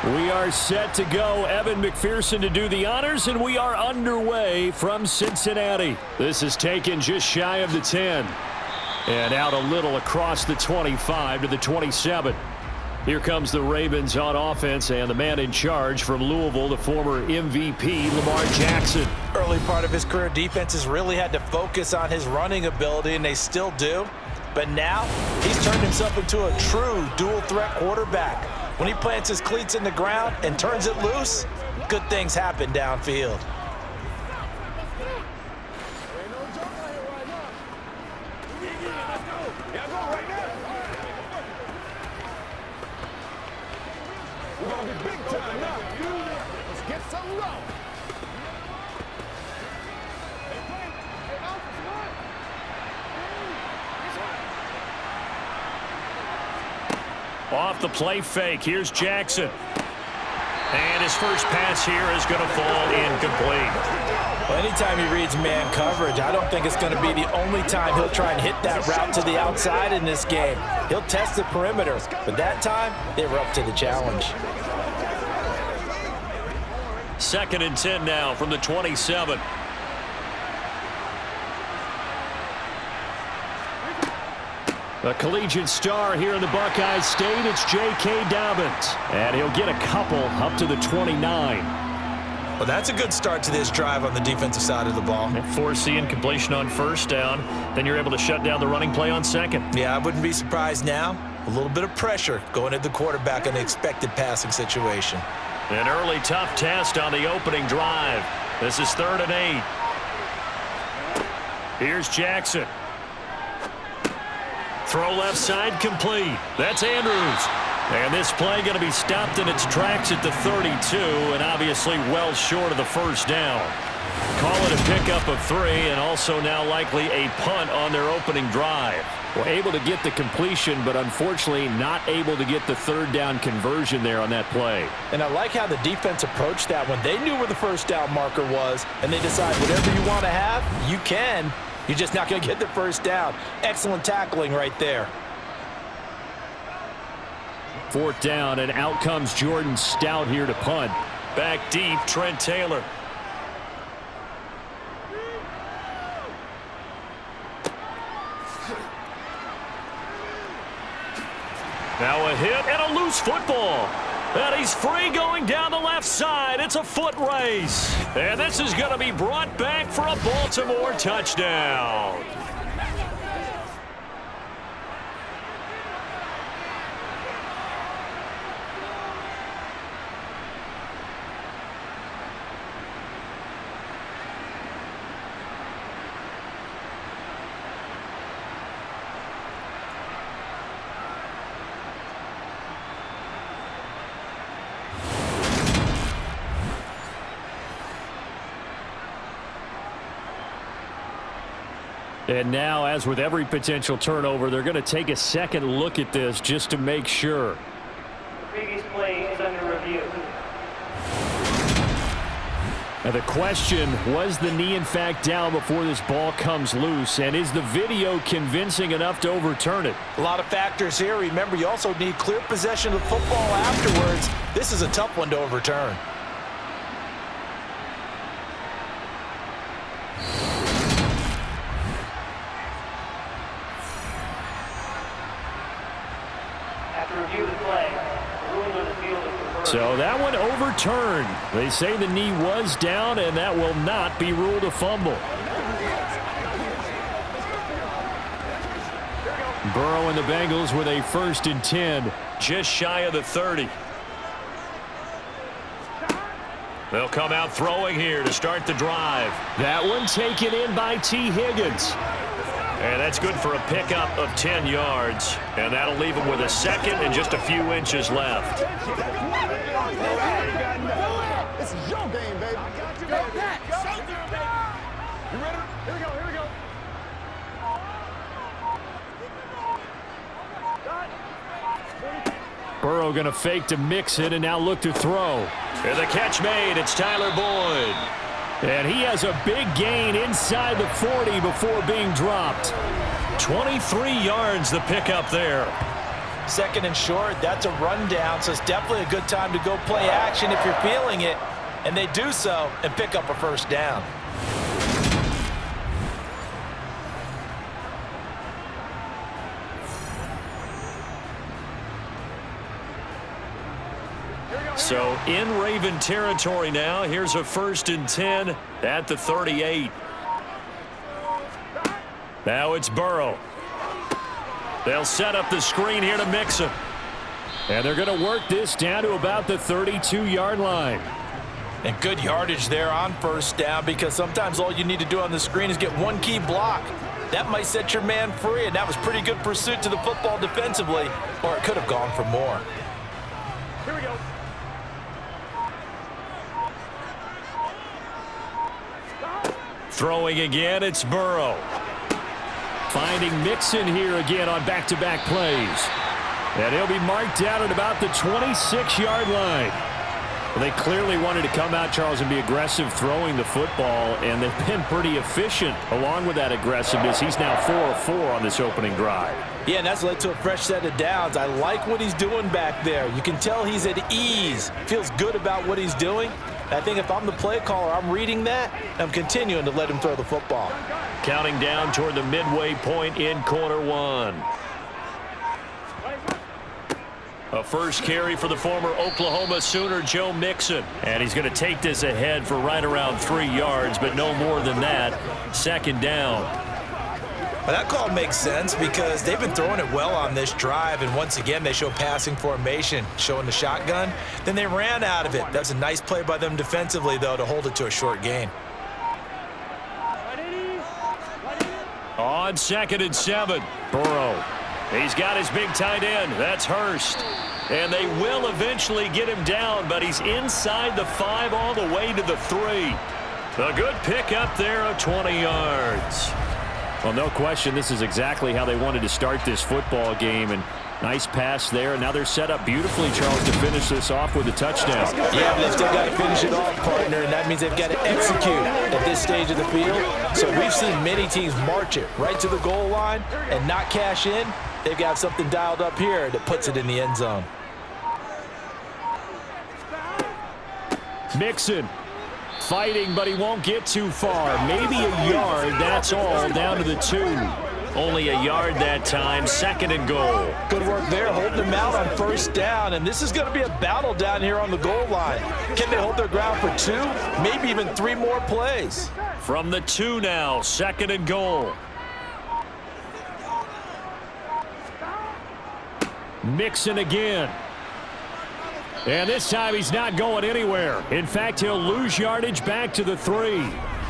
We are set to go. Evan McPherson to do the honors, and we are underway from Cincinnati. This is taken just shy of the 10. And out a little across the 25 to the 27. Here comes the Ravens on offense, and the man in charge from Louisville, the former MVP, Lamar Jackson. Early part of his career, defenses really had to focus on his running ability, and they still do. But now, he's turned himself into a true dual-threat quarterback. When he plants his cleats in the ground and turns it loose, good things happen downfield. Off the play fake, here's Jackson. And his first pass here is going to fall incomplete. Well, anytime he reads man coverage, I don't think it's going to be the only time he'll try and hit that route to the outside in this game. He'll test the perimeter, but that time, they were up to the challenge. 2nd and 10 now from the 27. A collegiate star here in the Buckeye State, it's J.K. Dobbins. And he'll get a couple up to the 29. Well, that's a good start to this drive on the defensive side of the ball. Force the incompletion on first down. Then you're able to shut down the running play on second. Yeah, I wouldn't be surprised now. A little bit of pressure going at the quarterback in an expected passing situation. An early tough test on the opening drive. This is 3rd and 8. Here's Jackson. Throw left side complete. That's Andrews. And this play going to be stopped in its tracks at the 32, and obviously well short of the first down. Call it a pickup of 3, and also now likely a punt on their opening drive. Well, able to get the completion, but unfortunately not able to get the 3rd down conversion there on that play. And I like how the defense approached that when they knew where the first down marker was, and they decide whatever you want to have, you can. You're just not going to get the first down. Excellent tackling right there. 4th down, and out comes Jordan Stout here to punt. Back deep, Trent Taylor. Now a hit and a loose football. And he's free going down the left side. It's a foot race. And this is going to be brought back for a Baltimore touchdown. And now, as with every potential turnover, they're going to take a second look at this just to make sure. The previous play is under review. Now the question, was the knee in fact down before this ball comes loose? And is the video convincing enough to overturn it? A lot of factors here. Remember, you also need clear possession of football afterwards. This is a tough one to overturn. So that one overturned. They say the knee was down, and that will not be ruled a fumble. Burrow and the Bengals with a 1st and 10, just shy of the 30. They'll come out throwing here to start the drive. That one taken in by T. Higgins. And that's good for a pickup of 10 yards. And that'll leave him with a 2nd and just a few inches left. This is your game, baby. Go, Pat. You ready? Here we go. Here we go. Burrow going to fake to mix it and now look to throw. And the catch made. It's Tyler Boyd. And he has a big gain inside the 40 before being dropped. 23 yards the pickup there. Second and short, that's a rundown, so it's definitely a good time to go play action if you're feeling it. And they do so and pick up a first down. So in Raven territory now. Here's a 1st and 10 at the 38. Now it's Burrow. They'll set up the screen here to Mixon. And they're going to work this down to about the 32-yard line. And good yardage there on first down, because sometimes all you need to do on the screen is get one key block. That might set your man free, and that was pretty good pursuit to the football defensively, or it could have gone for more. Here we go. Throwing again, it's Burrow. Finding Mixon here again on back-to-back plays. And he'll be marked down at about the 26-yard line. Well, they clearly wanted to come out, Charles, and be aggressive throwing the football, and they've been pretty efficient along with that aggressiveness. He's now 4 of 4 on this opening drive. Yeah, and that's led to a fresh set of downs. I like what he's doing back there. You can tell he's at ease. Feels good about what he's doing. I think if I'm the play caller, I'm reading that, and I'm continuing to let him throw the football. Counting down toward the midway point in quarter one. A first carry for the former Oklahoma Sooner, Joe Mixon. And he's going to take this ahead for right around 3 yards, but no more than that. 2nd down. Well, that call makes sense because they've been throwing it well on this drive, and once again they show passing formation, showing the shotgun. Then they ran out of it. That's a nice play by them defensively, though, to hold it to a short gain. On 2nd and 7, Burrow. He's got his big tight end. That's Hurst. And they will eventually get him down, but he's inside the 5 all the way to the 3. A good pick up there of 20 yards. Well, no question, this is exactly how they wanted to start this football game. And nice pass there. Now they're set up beautifully, Charles, to finish this off with a touchdown. Yeah, but they've still got to finish it off, partner, and that means they've got to execute at this stage of the field. So we've seen many teams march it right to the goal line and not cash in. They've got something dialed up here that puts it in the end zone. Mixon fighting, but he won't get too far. Maybe a yard, that's all, down to the 2. Only a yard that time. 2nd and goal. Good work there, holding them out on first down, and this is going to be a battle down here on the goal line. Can they hold their ground for 2, maybe even 3 more plays? From the 2 now, 2nd and goal. Mixon again. And this time he's not going anywhere. In fact, he'll lose yardage back to the 3.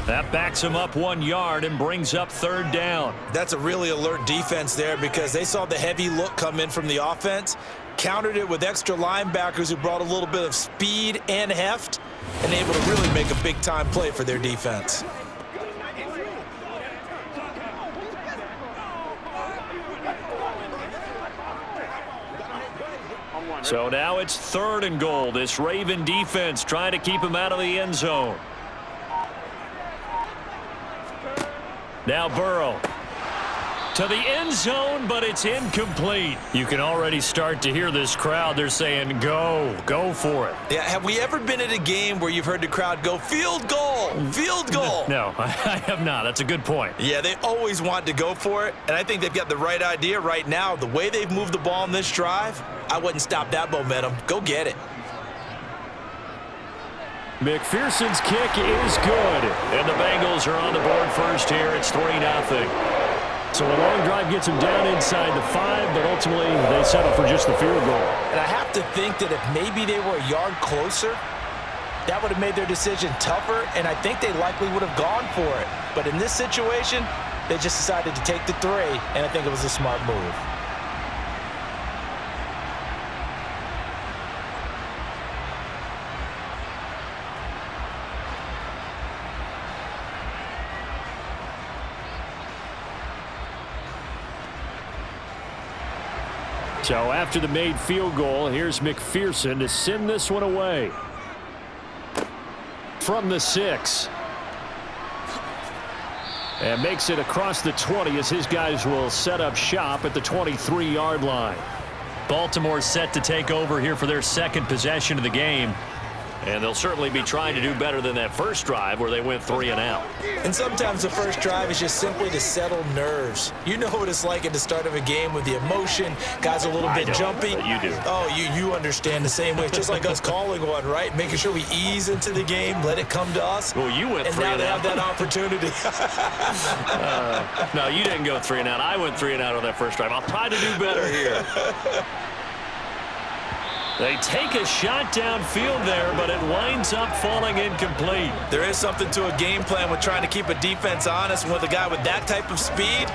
That backs him up 1 yard and brings up 3rd down. That's a really alert defense there because they saw the heavy look come in from the offense, countered it with extra linebackers who brought a little bit of speed and heft, and able to really make a big-time play for their defense. So now it's 3rd and goal. This Raven defense trying to keep him out of the end zone. Now Burrow to the end zone, but it's incomplete. You can already start to hear this crowd. They're saying, go for it. Yeah, have we ever been at a game where you've heard the crowd go, field goal, field goal? No, I have not. That's a good point. Yeah, they always want to go for it, and I think they've got the right idea right now. The way they've moved the ball on this drive, I wouldn't stop that momentum. Go get it. McPherson's kick is good, and the Bengals are on the board first here. It's 3-0. So a long drive gets them down inside the 5, but ultimately they settle for just the field goal. And I have to think that if maybe they were a yard closer, that would have made their decision tougher, and I think they likely would have gone for it. But in this situation, they just decided to take the 3, and I think it was a smart move. So after the made field goal, here's McPherson to send this one away. From the 6. And makes it across the 20 as his guys will set up shop at the 23-yard line. Baltimore set to take over here for their second possession of the game. And they'll certainly be trying to do better than that first drive where they went 3 and out. And sometimes the first drive is just simply to settle nerves. You know what it's like at the start of a game with the emotion. Guys are a little bit jumpy. But you do. Oh, you understand the same way. It's just like us calling one, right? Making sure we ease into the game, let it come to us. Well, you went 3 and out. And now they have that opportunity. No, you didn't go 3 and out. I went 3 and out on that first drive. I'll try to do better here. They take a shot downfield there, but it winds up falling incomplete. There is something to a game plan with trying to keep a defense honest. And with a guy with that type of speed,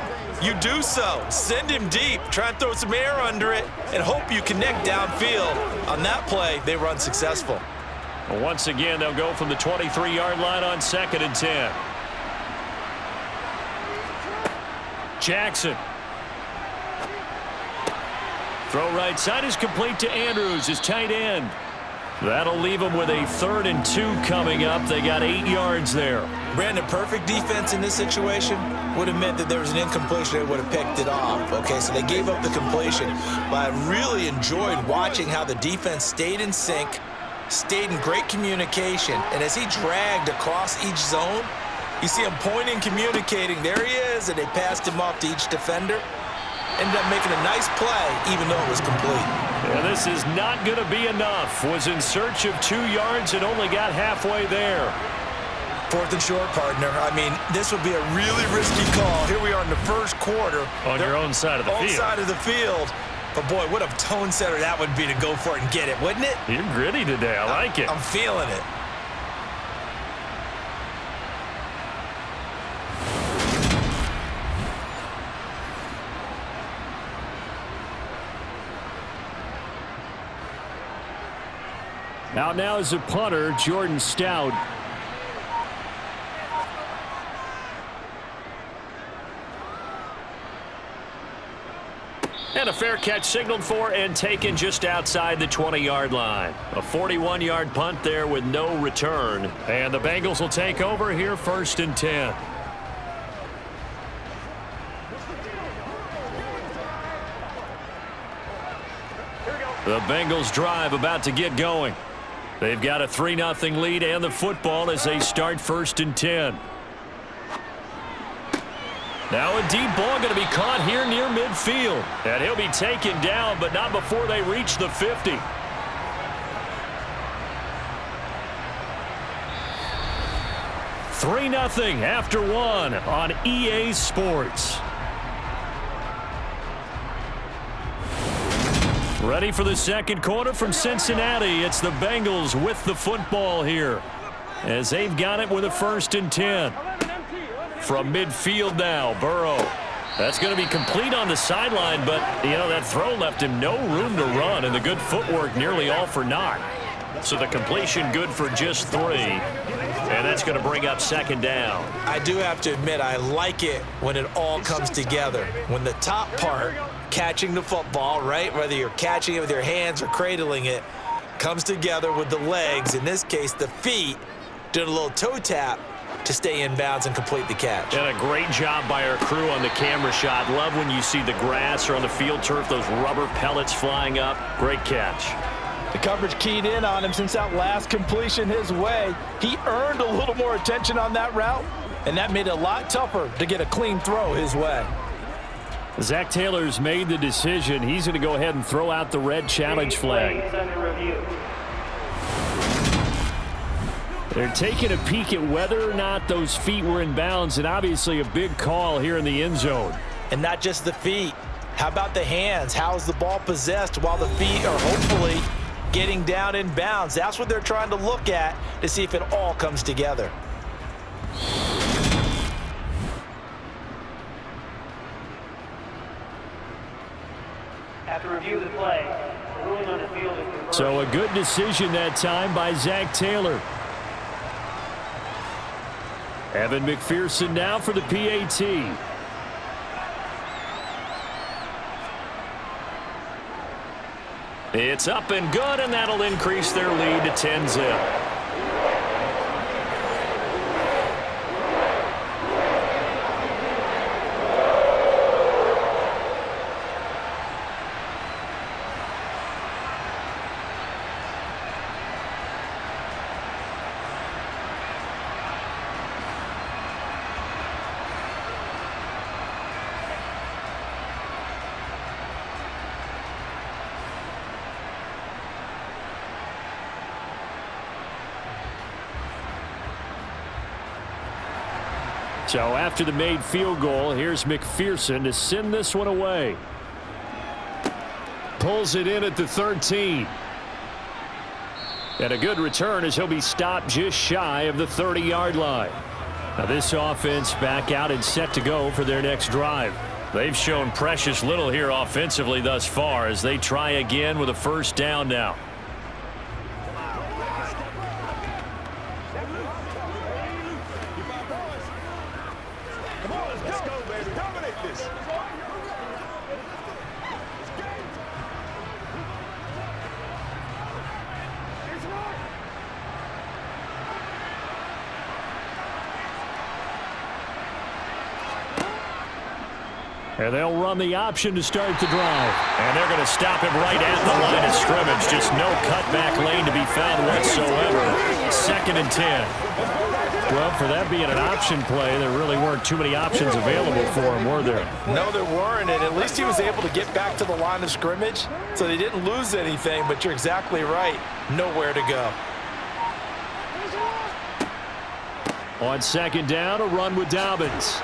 you do so. Send him deep, try and throw some air under it, and hope you connect downfield. On that play, they run successful. Well, once again, they'll go from the 23-yard line on 2nd and 10. Jackson. Throw right side is complete to Andrews, his tight end. That'll leave them with a 3rd and 2 coming up. They got 8 yards there. Brandon, perfect defense in this situation would have meant that there was an incompletion. They would have picked it off. Okay, so they gave up the completion. But I really enjoyed watching how the defense stayed in sync, stayed in great communication. And as he dragged across each zone, you see him pointing, communicating. There he is, and they passed him off to each defender. Ended up making a nice play, even though it was complete. And this is not going to be enough. Was in search of 2 yards and only got halfway there. 4th and short, partner. I mean, this would be a really risky call. Here we are in the first quarter. On your own side of the field. Own side of the field. But, boy, what a tone setter that would be to go for it and get it, wouldn't it? You're gritty today. I like it. I'm feeling it. Out now is a punter, Jordan Stout. And a fair catch signaled for and taken just outside the 20-yard line. A 41-yard punt there with no return. And the Bengals will take over here 1st and 10. The Bengals drive about to get going. They've got a 3-0 lead and the football as they start 1st and 10. Now a deep ball going to be caught here near midfield. And he'll be taken down, but not before they reach the 50. (3-0) after 1 on EA Sports. Ready for the second quarter from Cincinnati. It's the Bengals with the football here as they've got it with a 1st and 10. From midfield now, Burrow. That's going to be complete on the sideline, but, you know, that throw left him no room to run, and the good footwork nearly all for naught. So the completion good for just 3, and that's going to bring up 2nd down. I do have to admit, I like it when it all comes together. When the top part, catching the football, right, whether you're catching it with your hands or cradling it, comes together with the legs, in this case the feet, doing a little toe tap to stay in bounds and complete the catch. And a great job by our crew on the camera shot. Love when you see the grass or on the field turf, those rubber pellets flying up. Great catch. The coverage keyed in on him since that last completion his way. He earned a little more attention on that route, and that made it a lot tougher to get a clean throw his way. Zach Taylor's made the decision. He's going to go ahead and throw out the red challenge flag. They're taking a peek at whether or not those feet were in bounds, and obviously a big call here in the end zone. And not just the feet. How about the hands? How is the ball possessed while the feet are hopefully getting down in bounds? That's what they're trying to look at to see if it all comes together. After review of the play, the ruling on the field is reversed. So a good decision that time by Zach Taylor. Evan McPherson now for the PAT. It's up and good, and that'll increase their lead to 10-0. So after the made field goal, here's McPherson to send this one away. Pulls it in at the 13. And a good return as he'll be stopped just shy of the 30-yard line. Now this offense back out and set to go for their next drive. They've shown precious little here offensively thus far as they try again with a first down now. Come on, let's go, baby. Dominate this. And they'll run the option to start the drive. And they're going to stop him right at the line of scrimmage. Just no cutback lane to be found whatsoever. 2nd and 10. Well, for that being an option play, there really weren't too many options available for him, were there? No, there weren't, and at least he was able to get back to the line of scrimmage, so they didn't lose anything, but you're exactly right. Nowhere to go. On 2nd down, a run with Dobbins.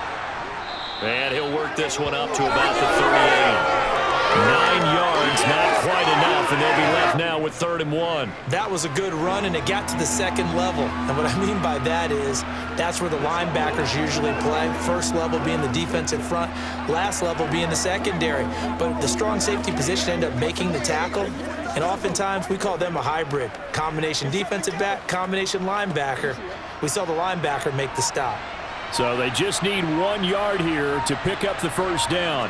And he'll work this one up to about the 38. 9 yards, not quite enough, and they'll be left now with 3rd and 1. That was a good run, and it got to the second level. And what I mean by that is that's where the linebackers usually play. First level being the defensive front, last level being the secondary. But the strong safety position ended up making the tackle, and oftentimes we call them a hybrid. Combination defensive back, combination linebacker. We saw the linebacker make the stop. So they just need 1 yard here to pick up the first down.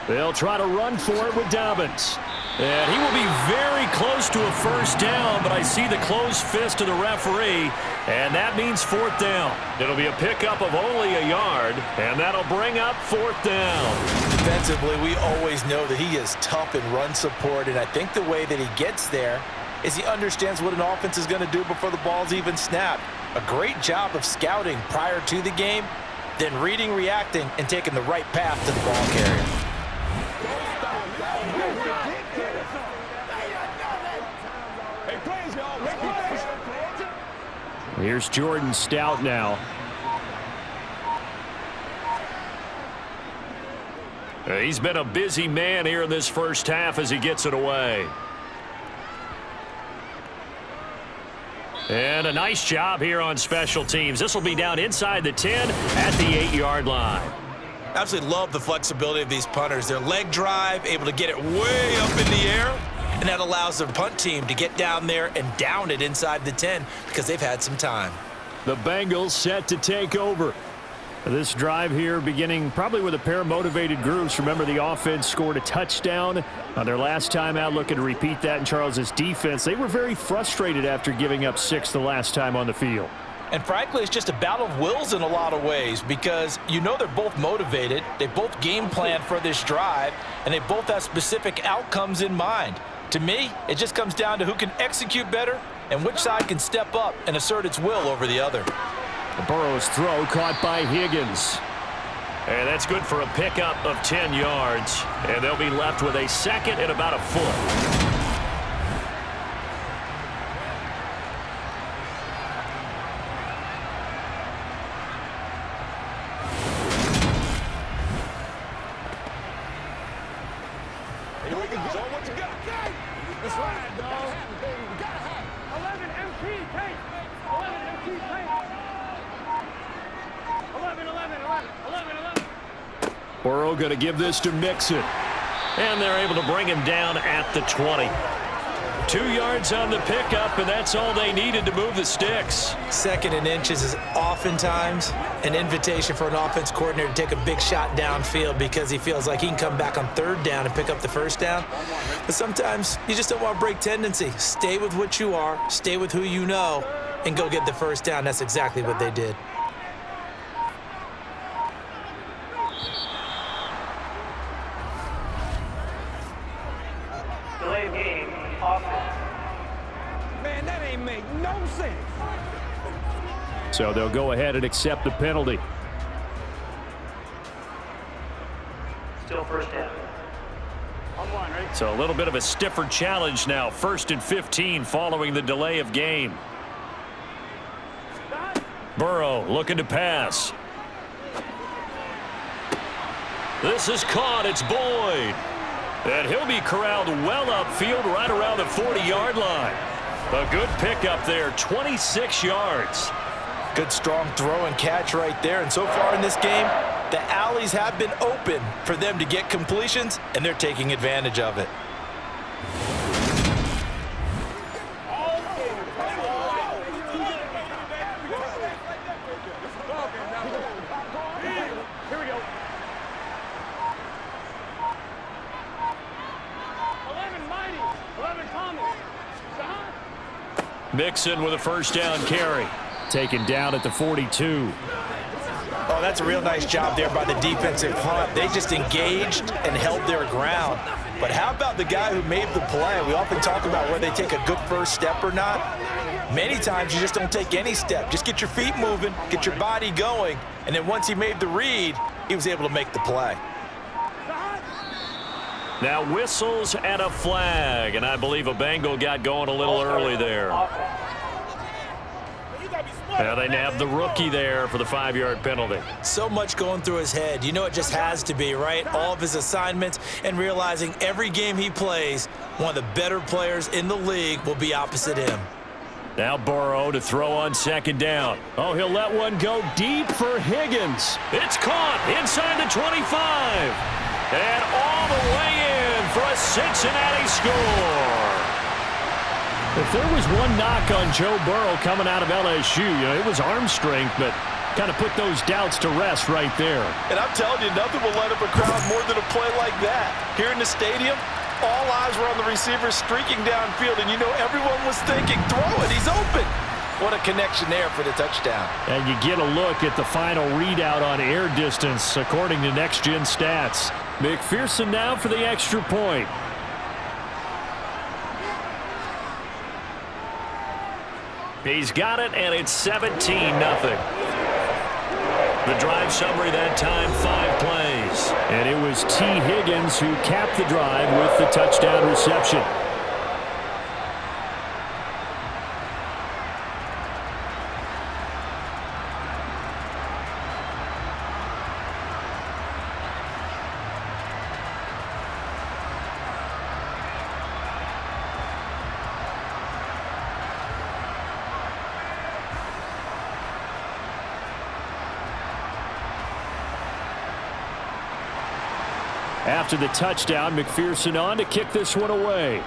They'll try to run for it with Dobbins. And he will be very close to a first down, but I see the closed fist of the referee, and that means 4th down. It'll be a pickup of only a yard, and that'll bring up 4th down. Defensively, we always know that he is tough in run support, and I think the way that he gets there is he understands what an offense is going to do before the ball's even snapped. A great job of scouting prior to the game, then reading, reacting, and taking the right path to the ball carrier. Here's Jordan Stout now. He's been a busy man here in this first half as he gets it away. And a nice job here on special teams. This will be down inside the 10 at the 8-yard line. Absolutely love the flexibility of these punters. Their leg drive, able to get it way up in the air, and that allows their punt team to get down there and down it inside the 10 because they've had some time. The Bengals set to take over. This drive here beginning probably with a pair of motivated groups. Remember, the offense scored a touchdown on their last time out, looking to repeat that in Charles's defense. They were very frustrated after giving up 6 the last time on the field. And frankly, it's just a battle of wills in a lot of ways because you know they're both motivated, they both game plan for this drive, and they both have specific outcomes in mind. To me, it just comes down to who can execute better and which side can step up and assert its will over the other. Burrow's throw caught by Higgins. And that's good for a pickup of 10 yards. And they'll be left with a 2nd and about a foot. That's right, dog. We gotta have 11 MP paint. 11 MP paint. 11. Burrow going to give this to Mixon. And they're able to bring him down at the 20. 2 yards on the pickup, and that's all they needed to move the sticks. 2nd and inches is oftentimes an invitation for an offense coordinator to take a big shot downfield because he feels like he can come back on 3rd down and pick up the first down. But sometimes you just don't want to break tendency. Stay with what you are, stay with who you know, and go get the first down. That's exactly what they did. Delay of game, offense. Man, that ain't make no sense. So they'll go ahead and accept the penalty. Still first down. So a little bit of a stiffer challenge now. 1st and 15 following the delay of game. Burrow looking to pass. This is caught. It's Boyd. And he'll be corralled well upfield right around the 40-yard line. A good pickup there, 26 yards. Good strong throw and catch right there. And so far in this game, the alleys have been open for them to get completions, and they're taking advantage of it. Here we go. 11 Mighty. 11 Thomas. Mixon with a first down carry. Taken down at the 42. Oh, that's a real nice job there by the defensive front. They just engaged and held their ground. But how about the guy who made the play? We often talk about whether they take a good first step or not. Many times you just don't take any step. Just get your feet moving, get your body going, and then once he made the read, he was able to make the play. Now whistles and a flag, and I believe a Bengal got going a little early there. Now they nab the rookie there for the 5-yard penalty. So much going through his head. You know it just has to be, right? All of his assignments and realizing every game he plays, one of the better players in the league will be opposite him. Now Burrow to throw on second down. Oh, he'll let one go deep for Higgins. It's caught inside the 25. And all the way in for a Cincinnati score. If there was one knock on Joe Burrow coming out of LSU, it was arm strength, but kind of put those doubts to rest right there. And I'm telling you, nothing will light up a crowd more than a play like that. Here in the stadium, all eyes were on the receiver streaking downfield, and everyone was thinking, throw it, he's open. What a connection there for the touchdown. And you get a look at the final readout on air distance, according to Next Gen Stats. McPherson now for the extra point. He's got it, and it's 17-0. The drive summary that time, 5 plays. And it was T. Higgins who capped the drive with the touchdown reception. After the touchdown, McPherson on to kick this one away.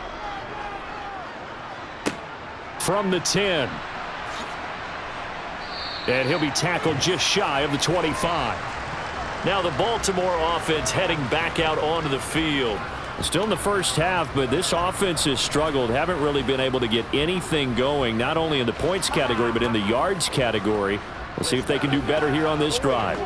From the 10. And he'll be tackled just shy of the 25. Now the Baltimore offense heading back out onto the field. Still in the first half, but this offense has struggled. Haven't really been able to get anything going, not only in the points category, but in the yards category. We'll see if they can do better here on this drive.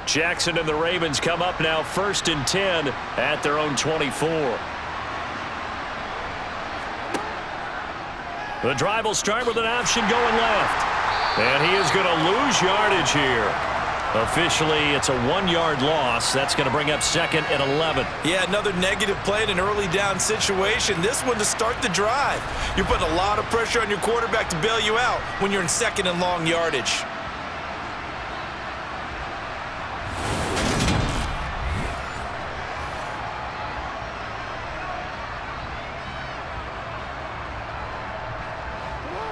Jackson and the Ravens come up now 1st and 10 at their own 24. The drive will start with an option going left. And he is going to lose yardage here. Officially, it's a 1-yard loss. That's going to bring up 2nd and 11. Yeah, another negative play in an early down situation. This one to start the drive. You're putting a lot of pressure on your quarterback to bail you out when you're in 2nd and long yardage.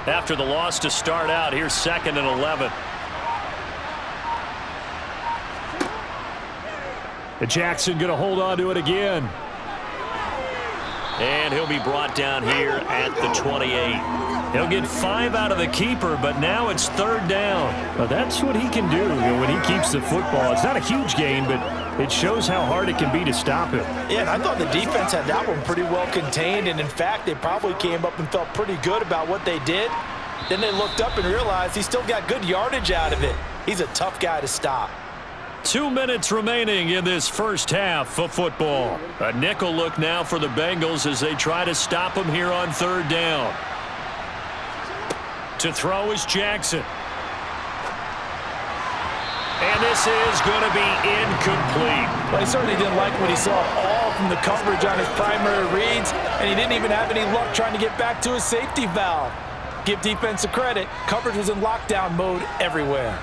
After the loss to start out, here's 2nd and 11. And Jackson going to hold on to it again. And he'll be brought down here at the 28. He'll get 5 out of the keeper, but now it's 3rd down. Well, that's what he can do when he keeps the football. It's not a huge gain, but it shows how hard it can be to stop him. Yeah, and I thought the defense had that one pretty well contained, and in fact, they probably came up and felt pretty good about what they did. Then they looked up and realized he still got good yardage out of it. He's a tough guy to stop. 2 minutes remaining in this first half of football. A nickel look now for the Bengals as they try to stop him here on 3rd down. To throw is Jackson. And this is going to be incomplete. Well, he certainly didn't like what he saw all from the coverage on his primary reads, and he didn't even have any luck trying to get back to his safety valve. Give defense a credit. Coverage was in lockdown mode everywhere.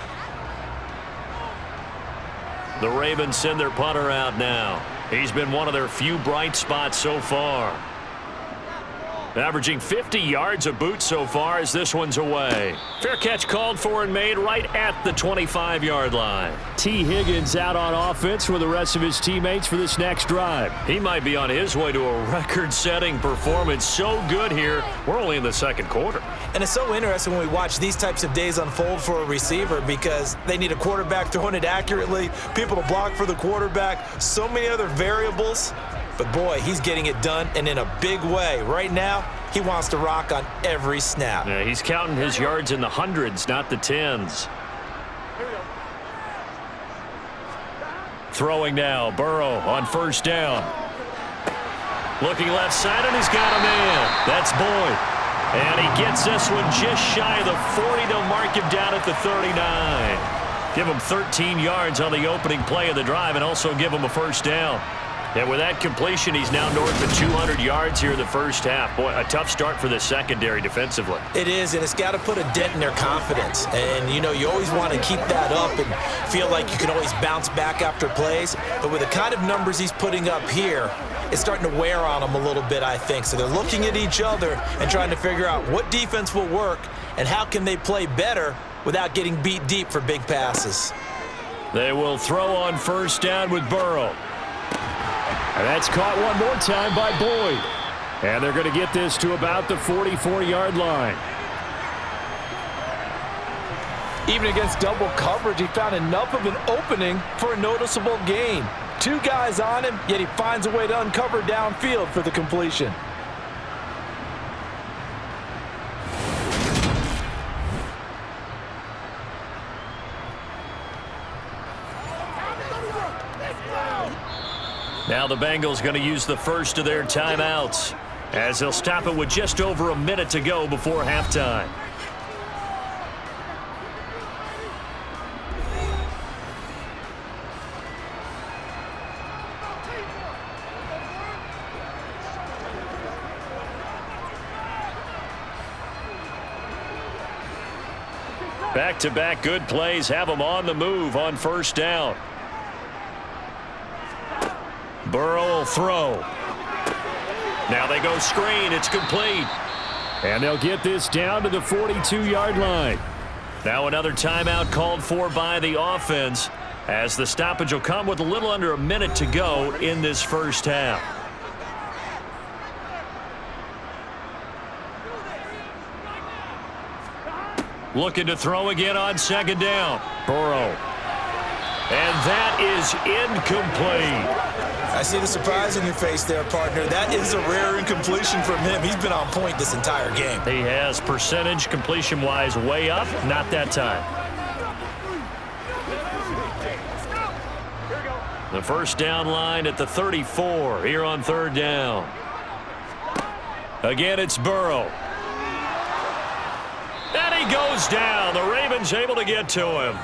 The Ravens send their punter out now. He's been one of their few bright spots so far. Averaging 50 yards a boot so far as this one's away. Fair catch called for and made right at the 25-yard line. T. Higgins out on offense with the rest of his teammates for this next drive. He might be on his way to a record-setting performance. So good here. We're only in the second quarter. And it's so interesting when we watch these types of days unfold for a receiver because they need a quarterback throwing it accurately, people to block for the quarterback, so many other variables. But, boy, he's getting it done, and in a big way. Right now, he wants to rock on every snap. Yeah, he's counting his yards in the hundreds, not the tens. Throwing now, Burrow on first down. Looking left side, and he's got a man. That's Boyd. And he gets this one just shy of the 40 to mark him down at the 39. Give him 13 yards on the opening play of the drive and also give him a first down. And with that completion, he's now north of 200 yards here in the first half. Boy, a tough start for the secondary defensively. It is, and it's got to put a dent in their confidence. And, you know, you always want to keep that up and feel like you can always bounce back after plays. But with the kind of numbers he's putting up here, it's starting to wear on them a little bit, I think. So they're looking at each other and trying to figure out what defense will work and how can they play better without getting beat deep for big passes. They will throw on first down with Burrow. And that's caught one more time by Boyd. And they're going to get this to about the 44-yard line. Even against double coverage, he found enough of an opening for a noticeable gain. Two guys on him, yet he finds a way to uncover downfield for the completion. Now the Bengals going to use the first of their timeouts as they'll stop it with just over a minute to go before halftime. Back-to-back good plays have them on the move on first down. Burrow will throw. Now they go screen. It's complete. And they'll get this down to the 42-yard line. Now another timeout called for by the offense as the stoppage will come with a little under a minute to go in this first half. Looking to throw again on second down. Burrow. And that is incomplete. I see the surprise in your face there, partner. That is a rare incompletion from him. He's been on point this entire game. He has percentage completion-wise way up. Not that time. The first down line at the 34 here on third down. Again, it's Burrow. And he goes down. The Ravens able to get to him.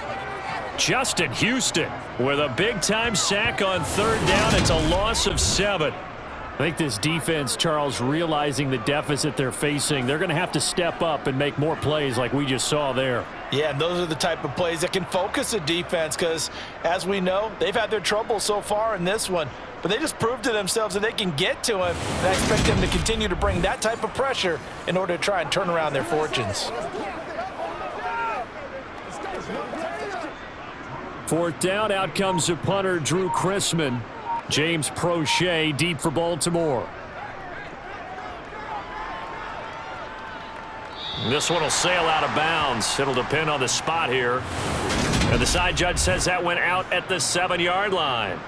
Justin Houston with a big-time sack on third down. It's a loss of 7. I think this defense, Charles, realizing the deficit they're facing, they're going to have to step up and make more plays like we just saw there. Yeah, and those are the type of plays that can focus a defense because, as we know, they've had their trouble so far in this one. But they just proved to themselves that they can get to him, and I expect them to continue to bring that type of pressure in order to try and turn around their fortunes. Fourth down, out comes the punter, Drew Chrisman. James Prochet deep for Baltimore. This one will sail out of bounds. It'll depend on the spot here. And the side judge says that went out at the 7-yard line.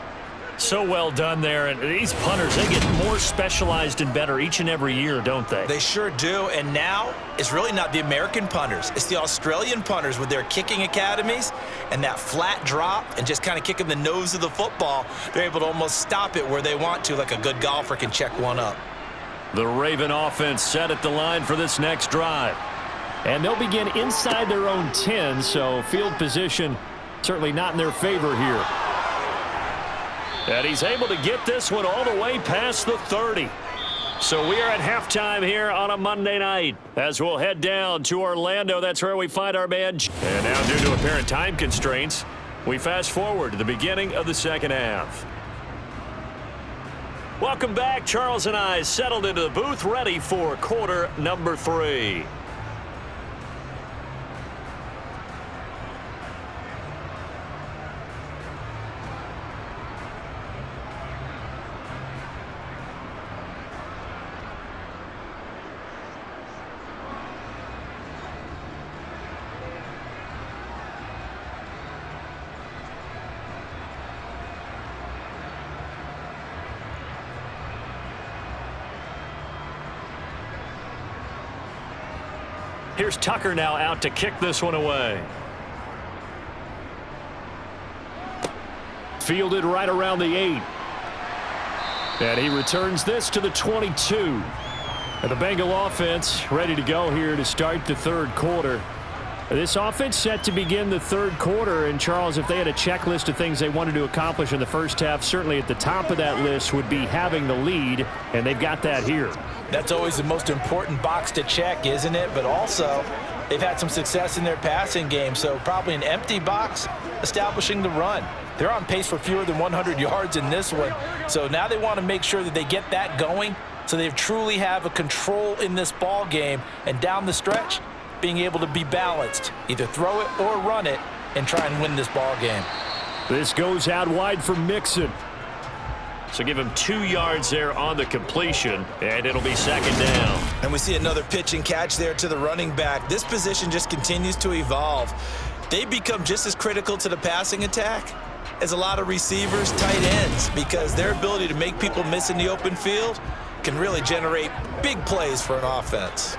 So well done there. And these punters, they get more specialized and better each and every year, don't they? They sure do. And now it's really not the American punters. It's the Australian punters with their kicking academies and that flat drop and just kind of kicking the nose of the football. They're able to almost stop it where they want to, like a good golfer can check one up. The Raven offense set at the line for this next drive. And they'll begin inside their own 10, so field position certainly not in their favor here. And he's able to get this one all the way past the 30. So we are at halftime here on a Monday night as we'll head down to Orlando. That's where we find our man. And now, due to apparent time constraints, we fast forward to the beginning of the second half. Welcome back. Charles and I settled into the booth, ready for quarter number 3. Here's Tucker now out to kick this one away. Fielded right around the 8. And he returns this to the 22. And the Bengal offense ready to go here to start the third quarter. This offense set to begin the third quarter. And, Charles, if they had a checklist of things they wanted to accomplish in the first half, certainly at the top of that list would be having the lead, and they've got that here. That's always the most important box to check, isn't it? But also, they've had some success in their passing game, so probably an empty box establishing the run. They're on pace for fewer than 100 yards in this one, so now they want to make sure that they get that going so they truly have a control in this ball game, and down the stretch, being able to be balanced, either throw it or run it, and try and win this ball game. This goes out wide for Mixon. So give him 2 yards there on the completion, and it'll be second down. And we see another pitch and catch there to the running back. This position just continues to evolve. They become just as critical to the passing attack as a lot of receivers, tight ends, because their ability to make people miss in the open field can really generate big plays for an offense.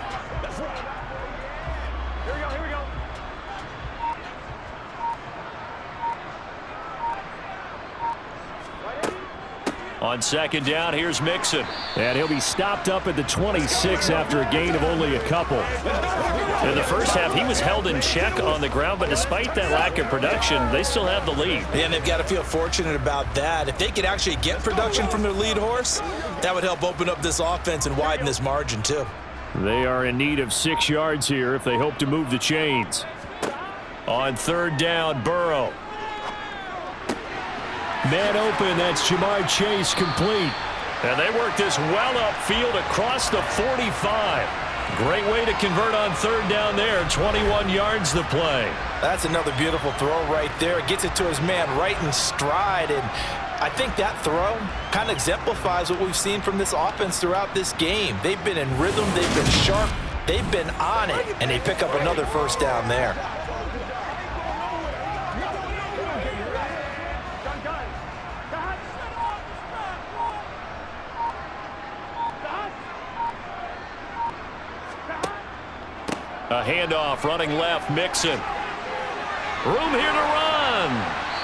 On second down, here's Mixon. And he'll be stopped up at the 26 after a gain of only a couple. In the first half, he was held in check on the ground, but despite that lack of production, they still have the lead. Yeah, and they've got to feel fortunate about that. If they could actually get production from their lead horse, that would help open up this offense and widen this margin too. They are in need of 6 yards here if they hope to move the chains. On third down, Burrow. Man open, that's Jamar Chase complete. And they work this well upfield across the 45. Great way to convert on third down there. 21 yards to play. That's another beautiful throw right there. Gets it to his man right in stride. And I think that throw kind of exemplifies what we've seen from this offense throughout this game. They've been in rhythm. They've been sharp. They've been on it. And they pick up another first down there. A handoff, running left, Mixon. Room here to run.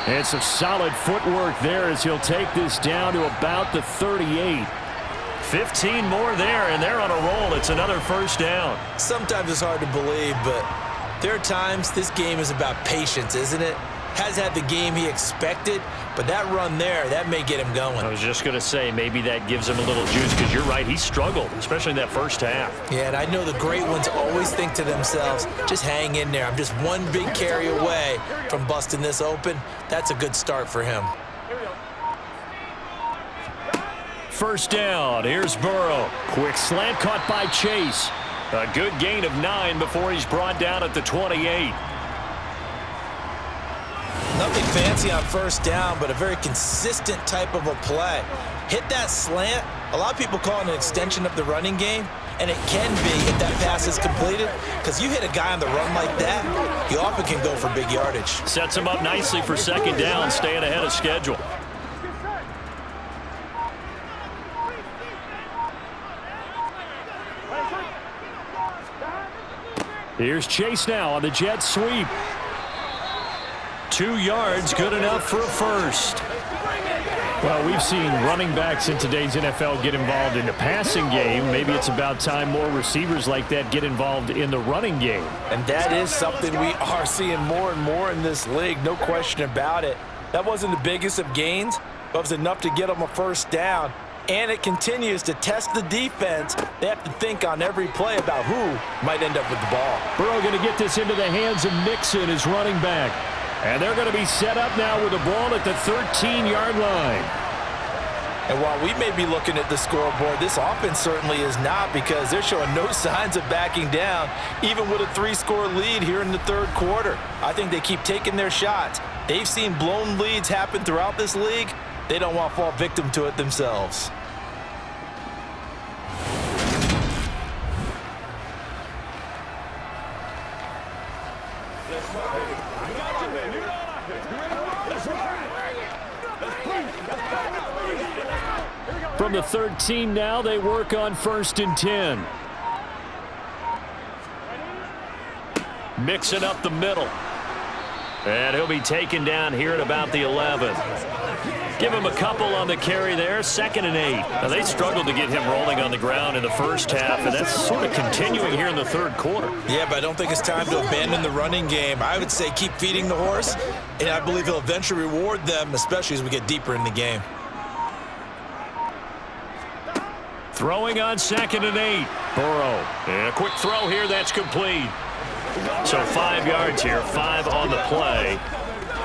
And some solid footwork there as he'll take this down to about the 38. 15 more there, and they're on a roll. It's another first down. Sometimes it's hard to believe, but there are times this game is about patience, isn't it? Has had the game he expected, but that run there, that may get him going. I was just going to say, maybe that gives him a little juice, because you're right, he struggled, especially in that first half. Yeah, and I know the great ones always think to themselves, just hang in there. I'm just one big carry away from busting this open. That's a good start for him. First down, here's Burrow. Quick slant caught by Chase. A good gain of 9 before he's brought down at the 28. Nothing fancy on first down, but a very consistent type of a play. Hit that slant. A lot of people call it an extension of the running game, and it can be if that pass is completed, because you hit a guy on the run like that, you often can go for big yardage. Sets him up nicely for second down, staying ahead of schedule. Here's Chase now on the jet sweep. 2 yards, good enough for a first. Well, we've seen running backs in today's NFL get involved in the passing game. Maybe it's about time more receivers like that get involved in the running game. And that is something we are seeing more and more in this league, no question about it. That wasn't the biggest of gains, but it was enough to get them a first down. And it continues to test the defense. They have to think on every play about who might end up with the ball. Burrow going to get this into the hands of Mixon, his running back. And they're going to be set up now with the ball at the 13-yard line. And while we may be looking at the scoreboard, this offense certainly is not, because they're showing no signs of backing down, even with a 3-score lead here in the third quarter. I think they keep taking their shots. They've seen blown leads happen throughout this league. They don't want to fall victim to it themselves. From the 13 now, they work on 1st and 10. Mixing up the middle. And he'll be taken down here at about the 11. Give him a couple on the carry there, 2nd and 8. Now, they struggled to get him rolling on the ground in the first half, and that's sort of continuing here in the third quarter. Yeah, but I don't think it's time to abandon the running game. I would say keep feeding the horse, and I believe he'll eventually reward them, especially as we get deeper in the game. Throwing on 2nd and 8. Burrow. And a quick throw here, that's complete. So 5 yards here, 5 on the play.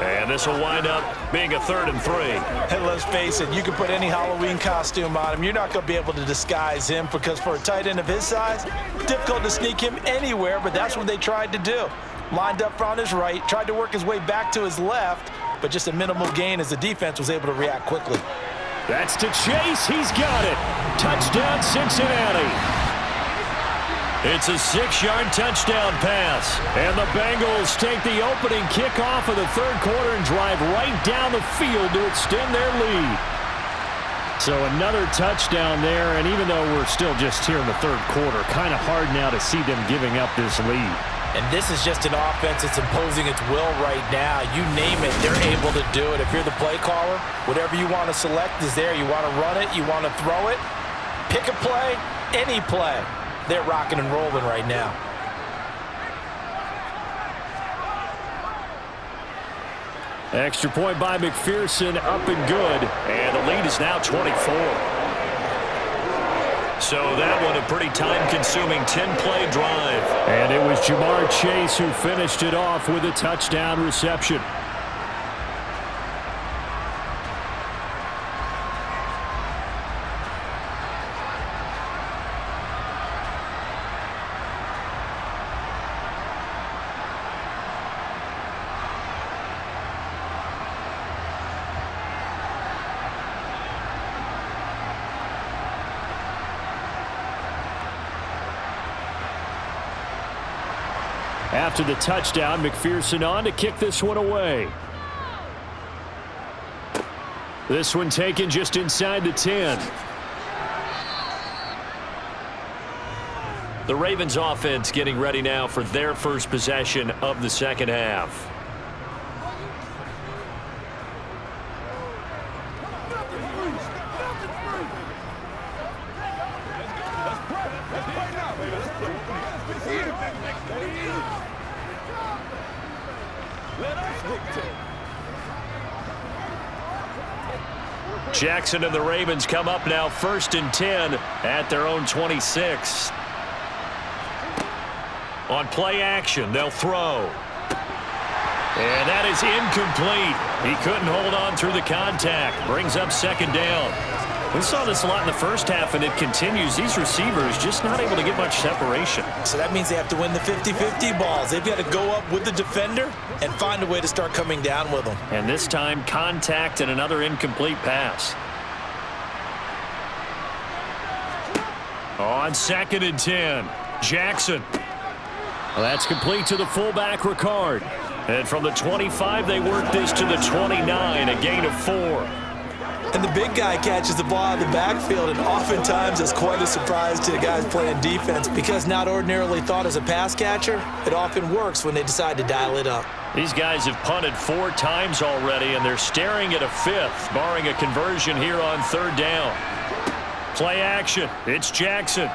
And this will wind up being a 3rd and 3. And let's face it, you can put any Halloween costume on him. You're not going to be able to disguise him, because for a tight end of his size, difficult to sneak him anywhere, but that's what they tried to do. Lined up on his right, tried to work his way back to his left, but just a minimal gain as the defense was able to react quickly. That's to Chase. He's got it. Touchdown, Cincinnati. It's a 6-yard touchdown pass. And the Bengals take the opening kickoff of the third quarter and drive right down the field to extend their lead. So another touchdown there, and even though we're still just here in the third quarter, kind of hard now to see them giving up this lead. And this is just an offense that's imposing its will right now. You name it, they're able to do it. If you're the play caller, whatever you want to select is there. You want to run it, you want to throw it, pick a play, any play. They're rocking and rolling right now. Extra point by McPherson, up and good. And the lead is now 24. So that one a pretty time-consuming 10-play drive. And it was Jamar Chase who finished it off with a touchdown reception. After the touchdown, McPherson on to kick this one away. This one taken just inside the 10. The Ravens offense getting ready now for their first possession of the second half. Jackson and the Ravens come up now 1st and 10 at their own 26. On play action, they'll throw. And that is incomplete. He couldn't hold on through the contact. Brings up 2nd down. We saw this a lot in the first half, and it continues. These receivers just not able to get much separation. So that means they have to win the 50-50 balls. They've got to go up with the defender and find a way to start coming down with them. And this time, contact and another incomplete pass. On 2nd and 10, Jackson. Well, that's complete to the fullback, Ricard. And from the 25, they work this to the 29, a gain of 4. And the big guy catches the ball out of the backfield, and oftentimes it's quite a surprise to the guys playing defense, because not ordinarily thought as a pass catcher, it often works when they decide to dial it up. These guys have punted 4 times already, and they're staring at a 5th, barring a conversion here on 3rd down. Play action. It's Jackson.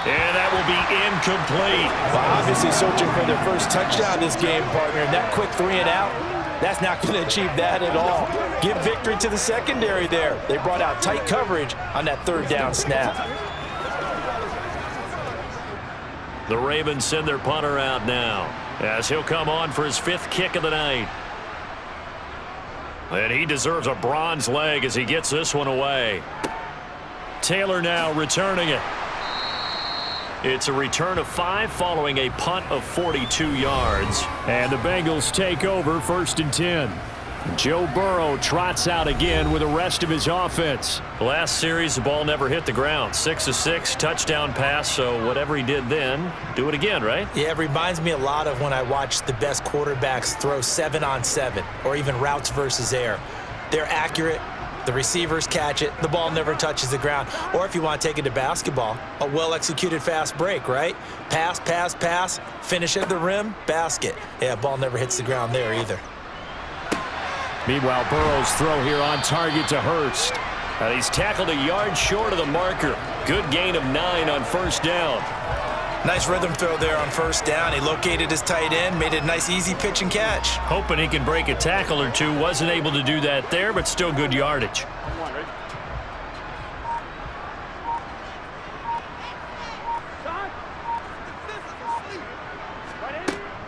And that will be incomplete. Well, obviously searching for their first touchdown this game, partner. And that quick 3 and out, That's not going to achieve that at all. Give victory to the secondary there. They brought out tight coverage on that third down snap. The Ravens send their punter out now as he'll come on for his 5th kick of the night. And he deserves a bronze leg as he gets this one away. Taylor now returning it. It's a return of 5 following a punt of 42 yards. And the Bengals take over 1st and 10. Joe Burrow trots out again with the rest of his offense. Last series, the ball never hit the ground. 6 of 6, touchdown pass, so whatever he did then, do it again, right? Yeah, it reminds me a lot of when I watch the best quarterbacks throw 7-on-7 or even routes versus air. They're accurate. The receivers catch it. The ball never touches the ground. Or if you want to take it to basketball, a well-executed fast break, right? Pass, pass, pass, finish at the rim, basket. Yeah, ball never hits the ground there either. Meanwhile, Burrow's throw here on target to Hurst. And he's tackled a yard short of the marker. Good gain of 9 on 1st down. Nice rhythm throw there on 1st down. He located his tight end, made it a nice easy pitch and catch. Hoping he can break a tackle or two. Wasn't able to do that there, but still good yardage.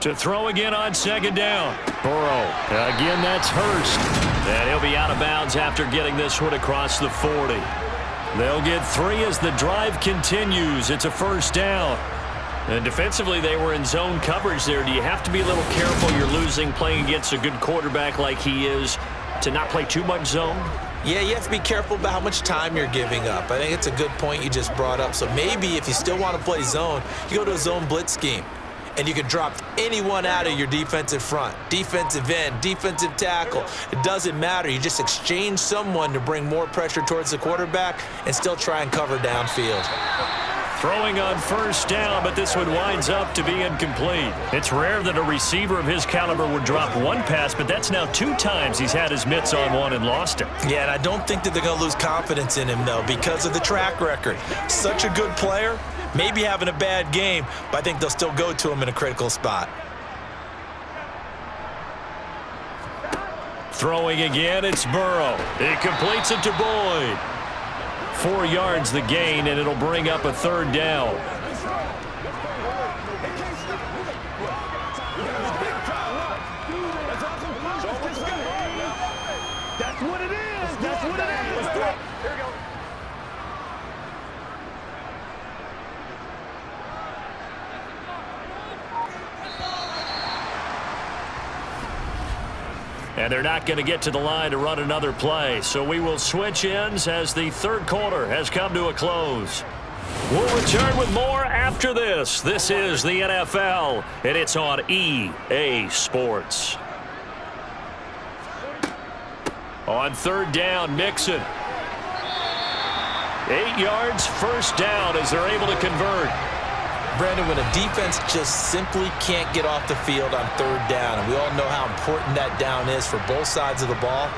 To throw again on 2nd down. Burrow. Again, that's Hurst. And he'll be out of bounds after getting this one across the 40. They'll get 3 as the drive continues. It's a 1st down. And defensively, they were in zone coverage there. Do you have to be a little careful? You're losing playing against a good quarterback like he is to not play too much zone? Yeah, you have to be careful about how much time you're giving up. I think it's a good point you just brought up. So maybe if you still want to play zone, you go to a zone blitz scheme. And you can drop anyone out of your defensive front, defensive end, defensive tackle. It doesn't matter. You just exchange someone to bring more pressure towards the quarterback and still try and cover downfield. Throwing on 1st down, but this one winds up to be incomplete. It's rare that a receiver of his caliber would drop one pass, but that's now 2 times he's had his mitts on one and lost it. Yeah, and I don't think that they're going to lose confidence in him, though, because of the track record. Such a good player, maybe having a bad game, but I think they'll still go to him in a critical spot. Throwing again, it's Burrow. He completes it to Boyd. 4 yards the gain, and it'll bring up a 3rd down. That's what it is. That's what it is. Here we go. And they're not going to get to the line to run another play. So we will switch ends as the 3rd quarter has come to a close. We'll return with more after this. This is the NFL, and it's on EA Sports. On 3rd down, Mixon. 8 yards, 1st down as they're able to convert. Brandon, when a defense just simply can't get off the field on 3rd down, and we all know how important that down is for both sides of the ball,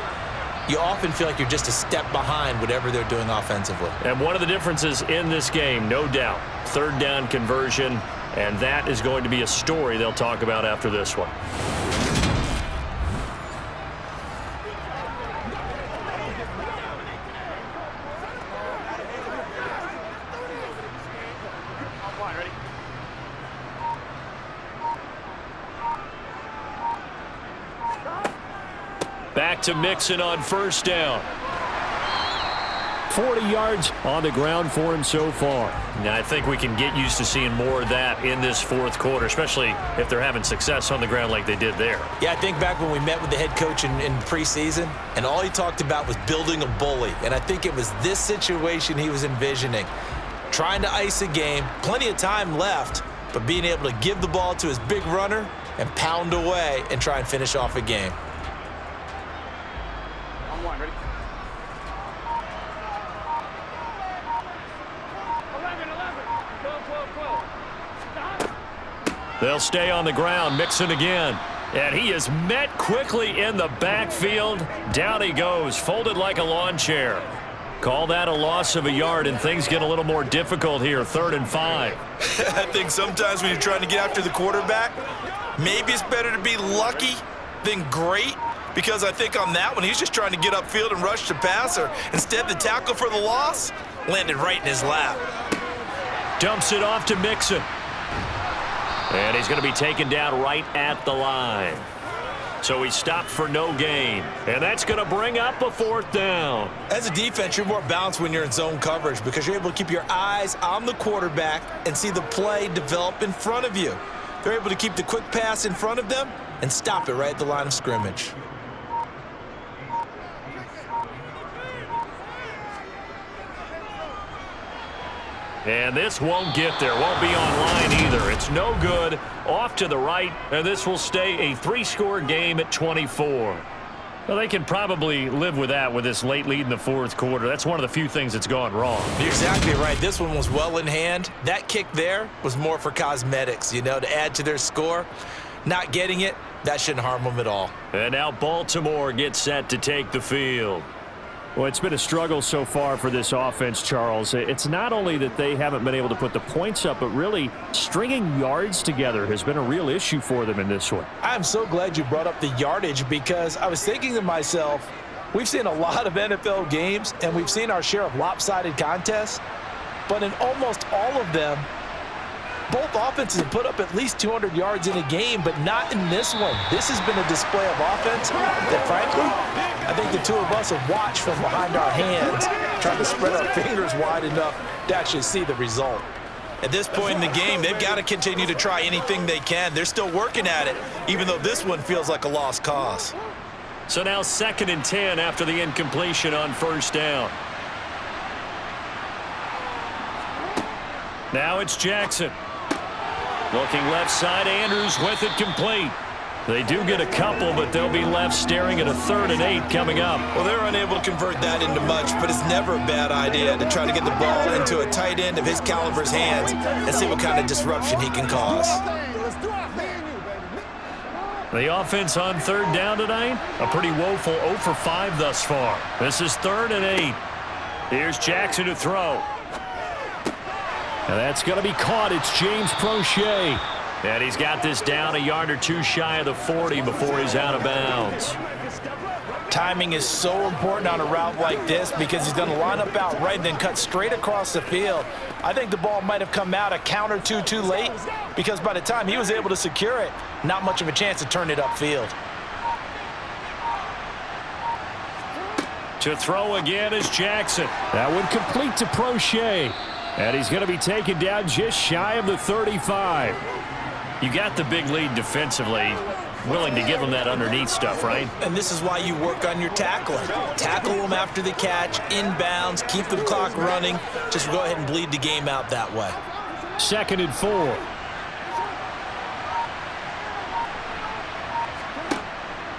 you often feel like you're just a step behind whatever they're doing offensively. And one of the differences in this game, no doubt, 3rd down conversion, and that is going to be a story they'll talk about after this one. Back to Mixon on 1st down. 40 yards on the ground for him so far. Now, I think we can get used to seeing more of that in this 4th quarter, especially if they're having success on the ground like they did there. Yeah, I think back when we met with the head coach in preseason, and all he talked about was building a bully. And I think it was this situation he was envisioning. Trying to ice a game, plenty of time left, but being able to give the ball to his big runner and pound away and try and finish off a game. On 1, ready? 11, 12, 12, 12. Stop. They'll stay on the ground. Mixon again. And he is met quickly in the backfield. Down he goes, folded like a lawn chair. Call that a loss of a yard, and things get a little more difficult here. 3rd and 5. I think sometimes when you're trying to get after the quarterback, maybe it's better to be lucky than great. because I think on that one, he's just trying to get upfield and rush the passer. Instead, the tackle for the loss landed right in his lap. Dumps it off to Mixon. And he's going to be taken down right at the line. So he stopped for no gain. And that's going to bring up a 4th down. As a defense, you're more balanced when you're in zone coverage because you're able to keep your eyes on the quarterback and see the play develop in front of you. They're able to keep the quick pass in front of them and stop it right at the line of scrimmage. And this won't get there. Won't be online either. It's no good. Off to the right. And this will stay a 3-score game at 24. Well, they can probably live with that with this late lead in the 4th quarter. That's one of the few things that's gone wrong. You're exactly right. This one was well in hand. That kick there was more for cosmetics, you know, to add to their score. Not getting it, that shouldn't harm them at all. And now Baltimore gets set to take the field. Well, it's been a struggle so far for this offense, Charles. It's not only that they haven't been able to put the points up, but really stringing yards together has been a real issue for them in this one. I'm so glad you brought up the yardage because I was thinking to myself, we've seen a lot of NFL games and we've seen our share of lopsided contests, but in almost all of them, both offenses have put up at least 200 yards in a game, but not in this one. This has been a display of offense that, frankly, I think the two of us have watched from behind our hands, trying to spread our fingers wide enough to actually see the result. At this point in the game, they've got to continue to try anything they can. They're still working at it, even though this one feels like a lost cause. So now 2nd and 10 after the incompletion on 1st down. Now it's Jackson. Looking left side, Andrews with it complete. They do get a couple, but they'll be left staring at a 3rd and 8 coming up. Well, they're unable to convert that into much, but it's never a bad idea to try to get the ball into a tight end of his caliber's hands and see what kind of disruption he can cause. The offense on 3rd down tonight, a pretty woeful 0 for 5 thus far. This is 3rd and 8. Here's Jackson to throw. And that's going to be caught. It's James Prochet. And he's got this down a yard or two shy of the 40 before he's out of bounds. Timing is so important on a route like this because he's going to line up out right and then cut straight across the field. I think the ball might have come out a count or two too late because by the time he was able to secure it, not much of a chance to turn it upfield. To throw again is Jackson. That one complete to Prochet. And he's going to be taken down just shy of the 35. You got the big lead defensively. Willing to give them that underneath stuff, right? And this is why you work on your tackling. Tackle them after the catch, inbounds, keep the clock running. Just go ahead and bleed the game out that way. 2nd and 4.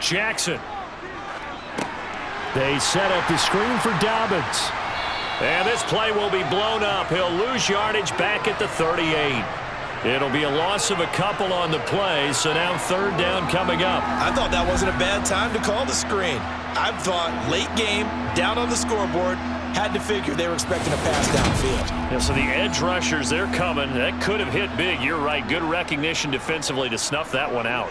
Jackson. They set up the screen for Dobbins. And this play will be blown up. He'll lose yardage back at the 38. It'll be a loss of a couple on the play, so now 3rd down coming up. I thought that wasn't a bad time to call the screen. I thought late game, down on the scoreboard, had to figure they were expecting a pass downfield. Yeah, so the edge rushers, they're coming. That could have hit big. You're right. Good recognition defensively to snuff that one out.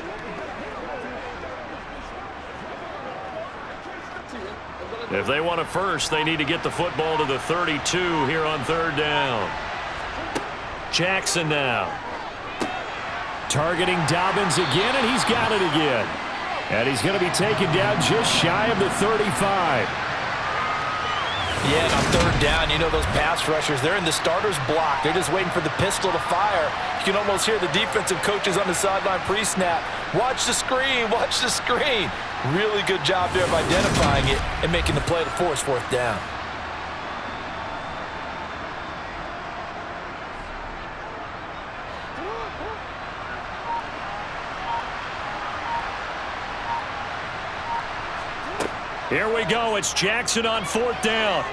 If they want a first, they need to get the football to the 32 here on 3rd down. Jackson now. Targeting Dobbins again, and he's got it again. And he's going to be taken down just shy of the 35. Yeah, and on 3rd down, you know those pass rushers, they're in the starter's block. They're just waiting for the pistol to fire. You can almost hear the defensive coaches on the sideline pre-snap. Watch the screen, watch the screen. Really good job there of identifying it and making the play to force 4th down. Here we go. It's Jackson on 4th down.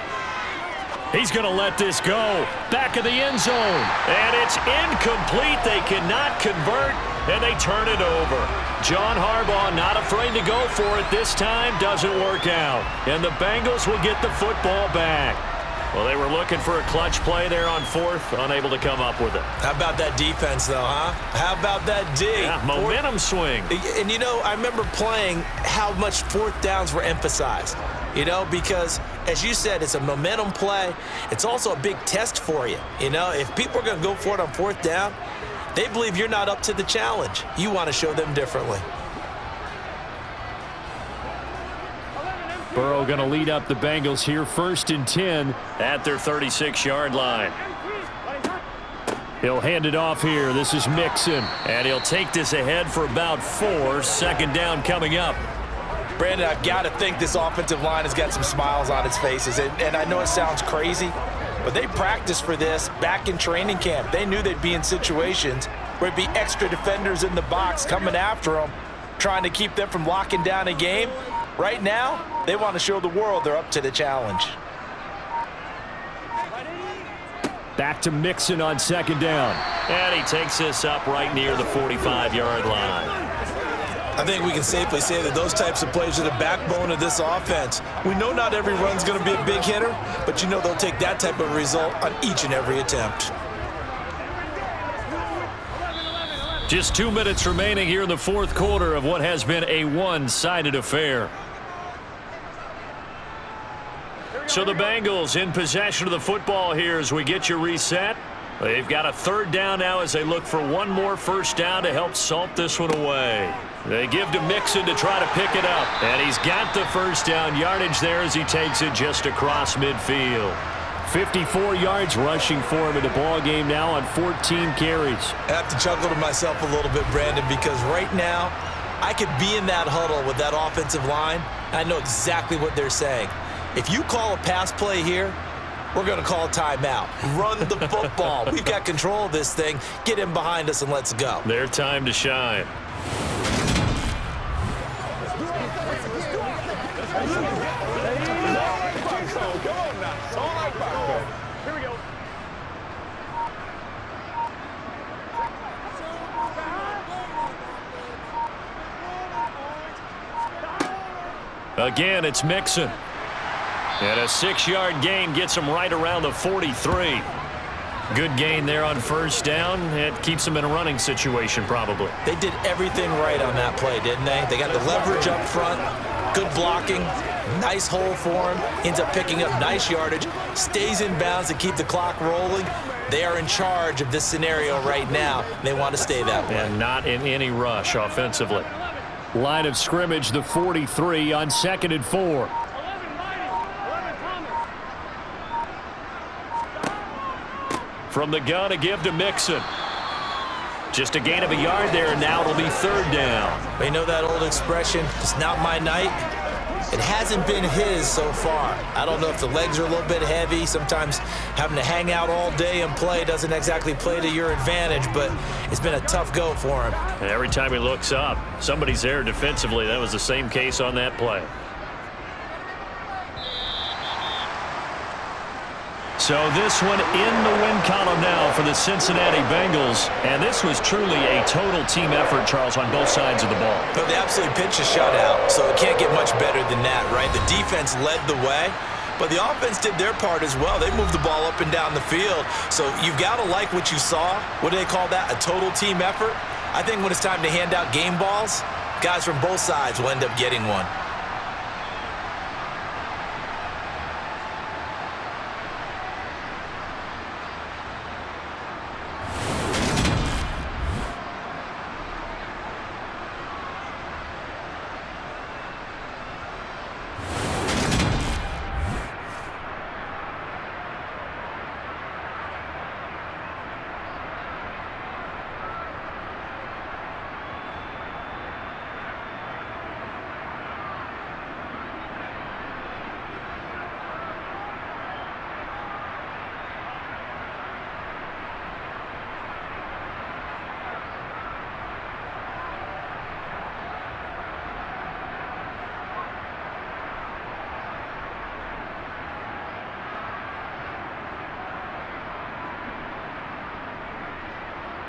He's going to let this go. Back of the end zone. And it's incomplete. They cannot convert, and they turn it over. John Harbaugh not afraid to go for it this time. Doesn't work out. And the Bengals will get the football back. Well, they were looking for a clutch play there on fourth, unable to come up with it. How about that defense, though, huh? How about that D? Yeah, momentum swing. And, you know, I remember playing how much fourth downs were emphasized, you know, because, as you said, it's a momentum play. It's also a big test for you. You know, if people are going to go for it on fourth down, they believe you're not up to the challenge. You want to show them differently. Burrow going to lead up the Bengals here, 1st and 10 at their 36-yard line. He'll hand it off here. This is Mixon. And he'll take this ahead for about 4. Second down coming up. Brandon, I've got to think this offensive line has got some smiles on its faces. And I know it sounds crazy, but they practiced for this back in training camp. They knew they'd be in situations where it'd be extra defenders in the box coming after them, trying to keep them from locking down a game. Right now, they want to show the world they're up to the challenge. Back to Mixon on 2nd down. And he takes this up right near the 45-yard line. I think we can safely say that those types of plays are the backbone of this offense. We know not every run's going to be a big hitter, but you know they'll take that type of result on each and every attempt. Just 2 minutes remaining here in the 4th quarter of what has been a one-sided affair. So the Bengals in possession of the football here as we get you reset. They've got a 3rd down now as they look for one more 1st down to help salt this one away. They give to Mixon to try to pick it up. And he's got the 1st down yardage there as he takes it just across midfield. 54 yards rushing for him in the ball game now on 14 carries. I have to chuckle to myself a little bit, Brandon, because right now I could be in that huddle with that offensive line. I know exactly what they're saying. If you call a pass play here, we're going to call a timeout. Run the football. We've got control of this thing. Get in behind us and let's go. Their time to shine. Here we go. Again, it's Mixon. And a 6-yard gain gets him right around the 43. Good gain there on 1st down. It keeps him in a running situation probably. They did everything right on that play, didn't they? They got the leverage up front, good blocking, nice hole for him, ends up picking up nice yardage, stays in bounds to keep the clock rolling. They are in charge of this scenario right now. They want to stay that way. And not in any rush offensively. Line of scrimmage, the 43 on 2nd and 4. From the gun, a give to Mixon. Just a gain of a yard there, and now it'll be 3rd down. You know that old expression, it's not my night? It hasn't been his so far. I don't know if the legs are a little bit heavy. Sometimes having to hang out all day and play doesn't exactly play to your advantage, but it's been a tough go for him. And every time he looks up, somebody's there defensively. That was the same case on that play. So this one in the win column now for the Cincinnati Bengals. And this was truly a total team effort, Charles, on both sides of the ball. But they absolutely pitched a shutout, so it can't get much better than that, right? The defense led the way, but the offense did their part as well. They moved the ball up and down the field. So you've got to like what you saw. What do they call that? A total team effort? I think when it's time to hand out game balls, guys from both sides will end up getting one.